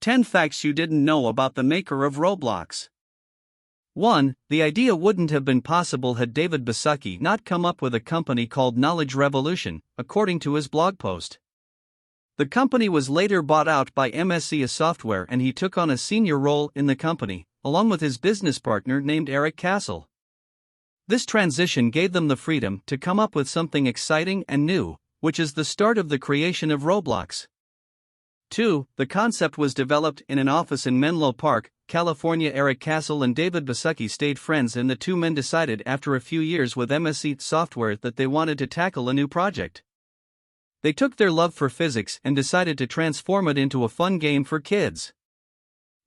10 Facts You Didn't Know About the Maker of Roblox. 1. The idea wouldn't have been possible had David Baszucki not come up with a company called Knowledge Revolution, according to his blog post. The company was later bought out by MSC Software and he took on a senior role in the company, along with his business partner named Eric Castle. This transition gave them the freedom to come up with something exciting and new, which is the start of the creation of Roblox. 2. The concept was developed in an office in Menlo Park, California. Eric Castle and David Baszucki stayed friends and the two men decided after a few years with MSC Software that they wanted to tackle a new project. They took their love for physics and decided to transform it into a fun game for kids.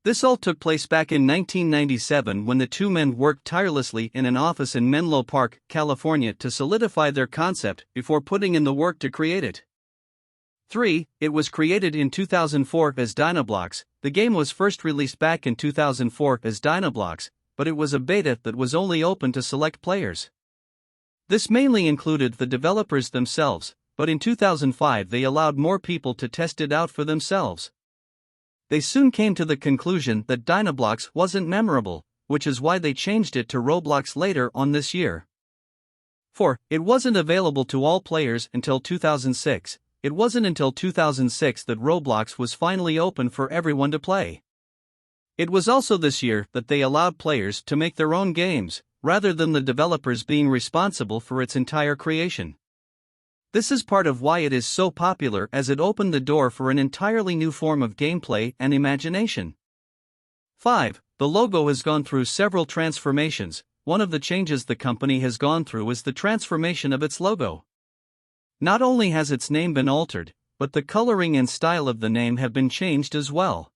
This all took place back in 1997 when the two men worked tirelessly in an office in Menlo Park, California to solidify their concept before putting in the work to create it. 3. It was created in 2004 as Dynablox. The game was first released back in 2004 as Dynablox, but it was a beta that was only open to select players. This mainly included the developers themselves, but in 2005 they allowed more people to test it out for themselves. They soon came to the conclusion that Dynablox wasn't memorable, which is why they changed it to Roblox later on this year. 4. It wasn't available to all players until 2006. It wasn't until 2006 that Roblox was finally open for everyone to play. It was also this year that they allowed players to make their own games, rather than the developers being responsible for its entire creation. This is part of why it is so popular, as it opened the door for an entirely new form of gameplay and imagination. 5. The logo has gone through several transformations. One of the changes the company has gone through is the transformation of its logo. Not only has its name been altered, but the coloring and style of the name have been changed as well.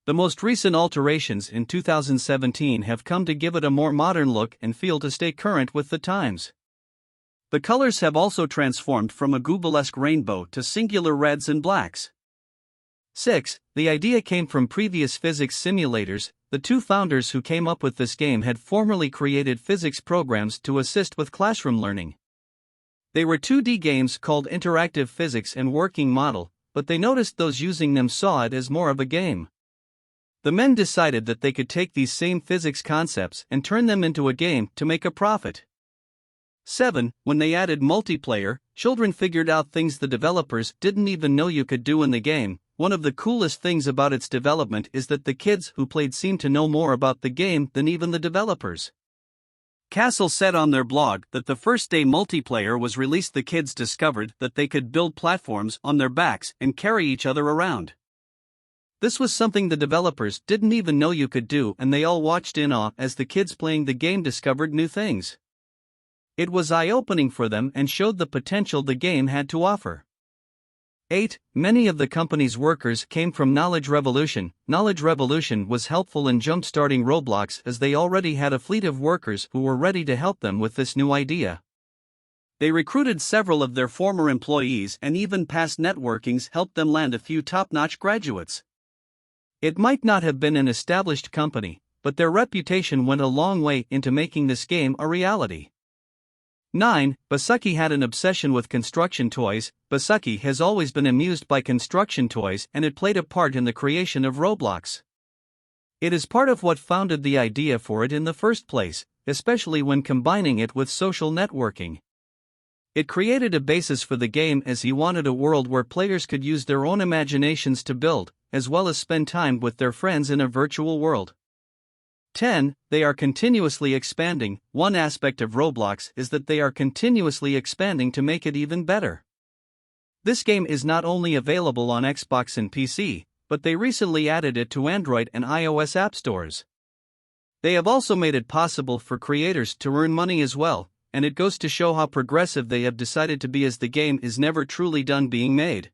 The most recent alterations in 2017 have come to give it a more modern look and feel to stay current with the times. The colors have also transformed from a Google-esque rainbow to singular reds and blacks. 6. The idea came from previous physics simulators. The two founders who came up with this game had formerly created physics programs to assist with classroom learning. They were 2D games called Interactive Physics and Working Model, but they noticed those using them saw it as more of a game. The men decided that they could take these same physics concepts and turn them into a game to make a profit. 7. When they added multiplayer, children figured out things the developers didn't even know you could do in the game. One of the coolest things about its development is that the kids who played seemed to know more about the game than even the developers. Castle said on their blog that the first day multiplayer was released, the kids discovered that they could build platforms on their backs and carry each other around. This was something the developers didn't even know you could do, and they all watched in awe as the kids playing the game discovered new things. It was eye-opening for them and showed the potential the game had to offer. 8. Many of the company's workers came from Knowledge Revolution. Knowledge Revolution was helpful in jump-starting Roblox as they already had a fleet of workers who were ready to help them with this new idea. They recruited several of their former employees and even past networkings helped them land a few top-notch graduates. It might not have been an established company, but their reputation went a long way into making this game a reality. 9. Baszucki had an obsession with construction toys. Baszucki has always been amused by construction toys and it played a part in the creation of Roblox. It is part of what founded the idea for it in the first place, especially when combining it with social networking. It created a basis for the game as he wanted a world where players could use their own imaginations to build, as well as spend time with their friends in a virtual world. 10. They are continuously expanding. One aspect of Roblox is that they are continuously expanding to make it even better. This game is not only available on Xbox and PC, but they recently added it to Android and iOS app stores. They have also made it possible for creators to earn money as well, and it goes to show how progressive they have decided to be as the game is never truly done being made.